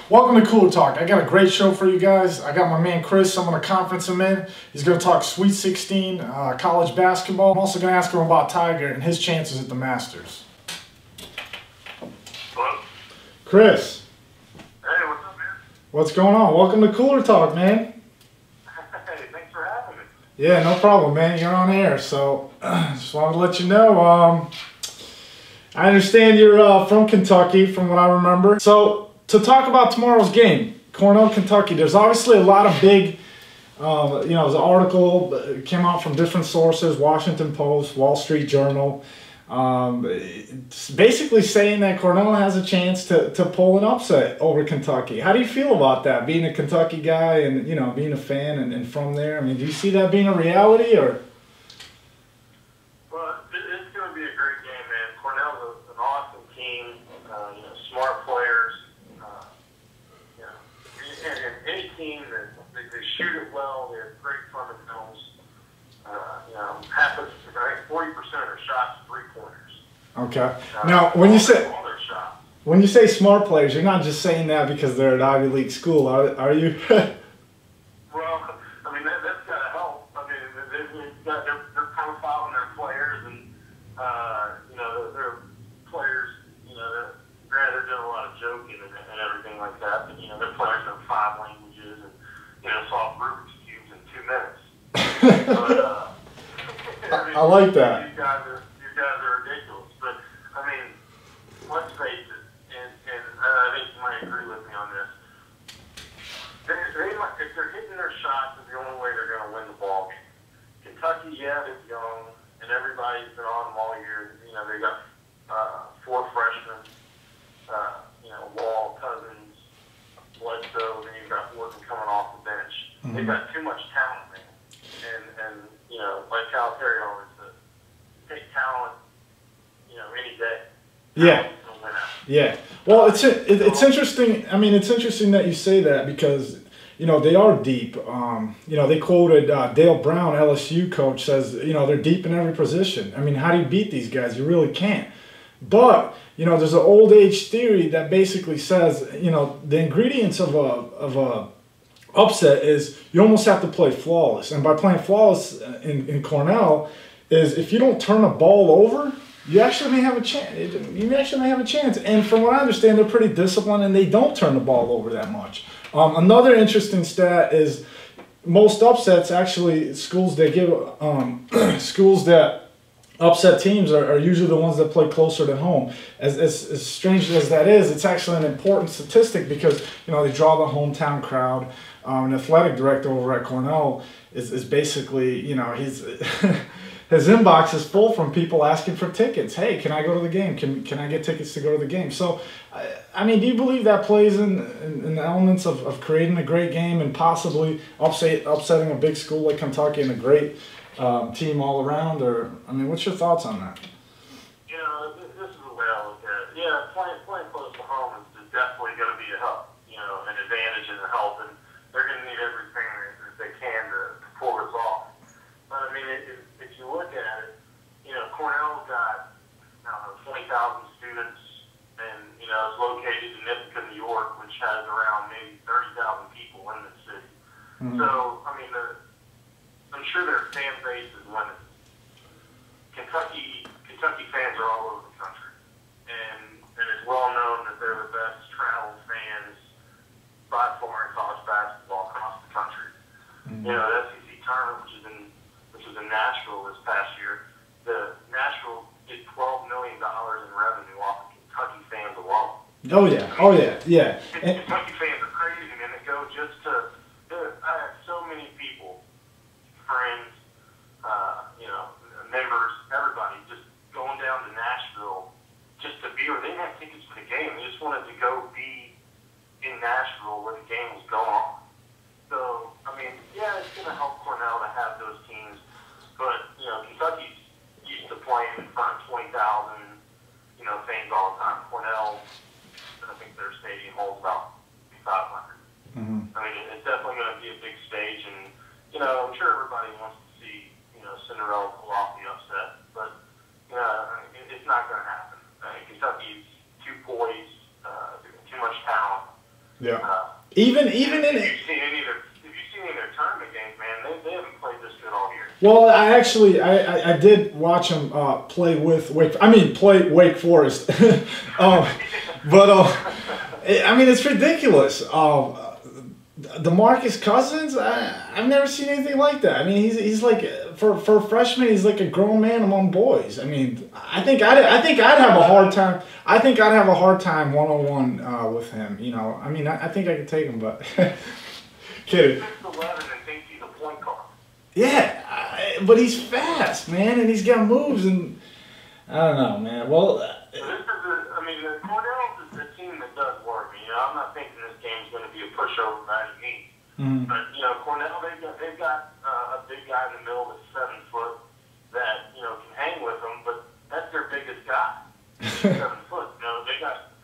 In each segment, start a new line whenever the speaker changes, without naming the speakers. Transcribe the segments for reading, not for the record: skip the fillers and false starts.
Welcome to Cooler Talk. I got a great show for you guys. I got my man Chris. I'm going to conference him in. He's going to talk Sweet 16 college basketball. I'm also going to ask him about Tiger and his chances at the Masters.
Hello?
Chris.
Hey, what's up, man?
What's going on? Welcome to Cooler Talk, man.
Hey, thanks for having me.
Yeah, no problem, man. You're on air, so just wanted to let you know. I understand you're from Kentucky, from what I remember. So, to talk about tomorrow's game, Cornell, Kentucky, there's obviously a lot of big, there's an article that came out from different sources, Washington Post, Wall Street Journal, it's basically saying that Cornell has a chance to pull an upset over Kentucky. How do you feel about that, being a Kentucky guy and, being a fan and from there? I mean, do you see that being a reality, or?
Well, it's going to be a great game, man. Cornell's an awesome team, smart players. And any team that they shoot it well, they have great fundamentals. Half of, right, 40% of their shots are 3-pointers.
Okay. Now, when you say smart players, you're not just saying that because they're at Ivy League school, are you?
Well, I mean that's got to help. I mean they're profiling their players, and their players, they're doing a lot of joking and everything like that. But their players know 5 languages and solve Rubik's cubes in 2 minutes. But
I like that.
You guys are ridiculous. But I mean, let's face it, and I think you might agree with me on this. If they're hitting their shots, it's the only way they're going to win the ball game. Kentucky, is young, and everybody's been on them all year. They got 4 freshmen. Wall, Cousins, Bledsoe, then you've got Wharton coming off the bench. Mm-hmm. They've got too much talent, man. And like Calipari always said, take talent, any day.
Yeah. Yeah. Well, it's interesting. I mean, it's interesting that you say that because, they are deep. They quoted Dale Brown, LSU coach, says, they're deep in every position. I mean, how do you beat these guys? You really can't. But, there's an old age theory that basically says, the ingredients of a upset is you almost have to play flawless. And by playing flawless in Cornell is if you don't turn the ball over, you actually may have a chance. And from what I understand, they're pretty disciplined and they don't turn the ball over that much. Another interesting stat is most upsets, actually, schools that upset teams are usually the ones that play closer to home. As strange as that is, it's actually an important statistic because, they draw the hometown crowd. An athletic director over at Cornell is basically, he's his inbox is full from people asking for tickets. Hey, can I go to the game? Can I get tickets to go to the game? So, I mean, do you believe that plays in the elements of creating a great game and possibly upsetting a big school like Kentucky and a great team all around? Or, I mean, what's your thoughts on that?
This is the way I look at it. Yeah, playing close to home is definitely going to be a help, an advantage and a help, and they're going to need everything that they can to pull this off. But I mean, if you look at it, Cornell's got 20,000 students, and it's located in Ithaca, New York, which has around maybe 30,000 people in the city. Mm-hmm. So I mean, I'm sure their fan base is limited. Kentucky fans are all over the country, and it's well known that they're the best travel fans by far in college basketball across the country. Mm-hmm. The SEC tournament, which was in Nashville this past year, the Nashville did $12 million in revenue off of Kentucky fans alone.
Oh yeah.
Kentucky fans are crazy, and they go just to. I have so many people, friends, members, everybody, just going down to Nashville just to be where they didn't have tickets for the game. They just wanted to go be in Nashville where the game was going on. So, I mean, it's going to help Cornell to have those teams. But, Kentucky's used to playing in front of 20,000, fans all the time. Cornell, I think their stadium holds about 500. Mm-hmm. I mean, it's definitely going to be a big stage. And, I'm sure everybody wants to see, Cinderella pull off the upset. But, it's not going to happen. Kentucky's too poised, too much talent.
Yeah. Even in
if you've seen any of their tournament games, man, they haven't played this good all year.
Well, I did watch him play with Wake Forest, but I mean it's ridiculous. DeMarcus Cousins, I've never seen anything like that. I mean he's like for a freshman he's like a grown man among boys. I mean I think I'd have a hard time. I think I'd have a hard time 1-on-1 with him. You know, I mean I think I could take him, but kidding.
6'11" and thinks he's a point guard.
Yeah, but he's fast, man, and he's got moves, and I don't know, man. Well,
Cornell is the team that does work. You know, I'm not thinking this game's going to be a pushover by any means.
Mm-hmm.
But you know, Cornell they've got a big guy in the middle that's 7 foot that can hang with them, but that's their biggest guy. 7 foot. You know, they got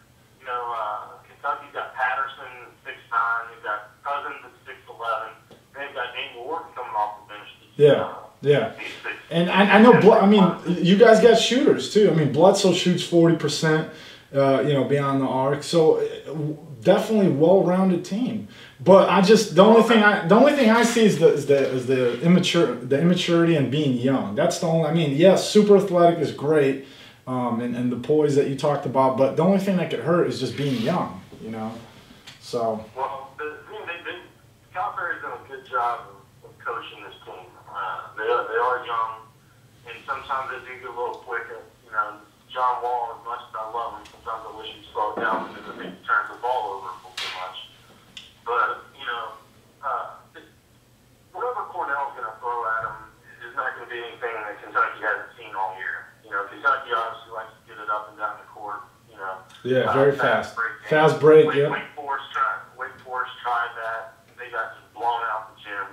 Kentucky's got Patterson 6'9", they've got Cousins at 6'11". They've got Nate Ward coming off the bench.
Yeah. And I know. I mean, you guys got shooters too. I mean, Bledsoe shoots 40%. Beyond the arc. So definitely well-rounded team. But the only thing I see is the immaturity and being young. That's the only. I mean, yes, super athletic is great, and the poise that you talked about. But the only thing that could hurt is just being young. You know. So.
Well, Calipari's done a good job of coaching this team. They are young, and sometimes they do get a little quicker. You know, John Wall, as much as I love him, sometimes I wish he'd slow down because I think he turns the ball over too much. But whatever Cornell's going to throw at him is not going to be anything that Kentucky hasn't seen all year. You know, Kentucky obviously likes to get it up and down the court. You know.
Yeah, very fast. Fast break. Yeah.
Wake Forest tried that. They got just blown out the gym.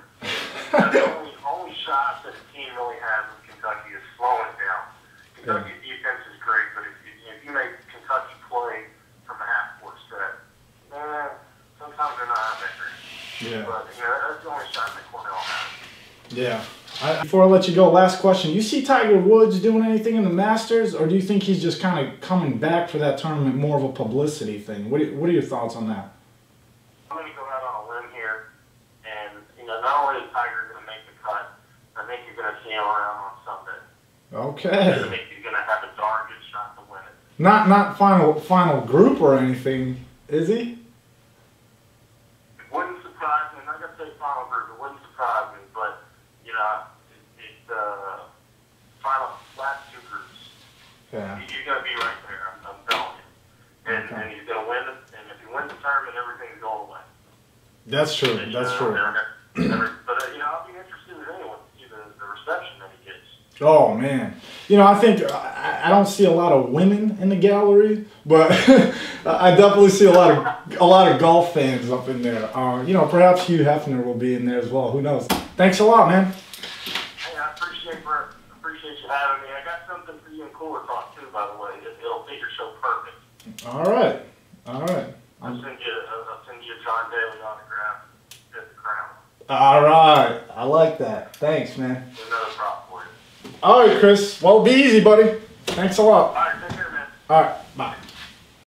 The only shot that the team really has with Kentucky is slowing it down. Kentucky's defense is great, but if you make Kentucky play from a half-court stretch, sometimes they're not that great.
Yeah.
But that's the only shot that Cornell has.
Yeah. Before I let you go, last question. You see Tiger Woods doing anything in the Masters, or do you think he's just kind of coming back for that tournament, more of a publicity thing? What are your thoughts on that?
I'm going to go out on a limb here, and not only is Tiger going to make the cut, I think you're going to see him around on Sunday.
Okay.
I think he's going to have a darn good shot to win it.
Not final group or anything, is he?
It wouldn't surprise me. I'm not going to say final group. It wouldn't surprise me, but it's final last 2 groups.
Yeah.
You're going to be right there. I'm telling you. And he's going to win it. And if he wins the tournament, everything's going away.
That's true. That's true.
But I'll be interested in anyone to see the reception that he gets.
Oh man, I think I don't see a lot of women in the gallery, but I definitely see a lot of golf fans up in there. Perhaps Hugh Hefner will be in there as well. Who knows? Thanks a lot, man.
Hey, I appreciate you having me. I got something for you and Cooler Talk too, by the way. It'll make your show perfect.
All right.
I'll send you a John Daly autograph at the Crown.
All right. I like that. Thanks, man.
Another prop for you.
All right, Chris. Well, be easy, buddy. Thanks a lot.
All right, take care, man.
All right, bye.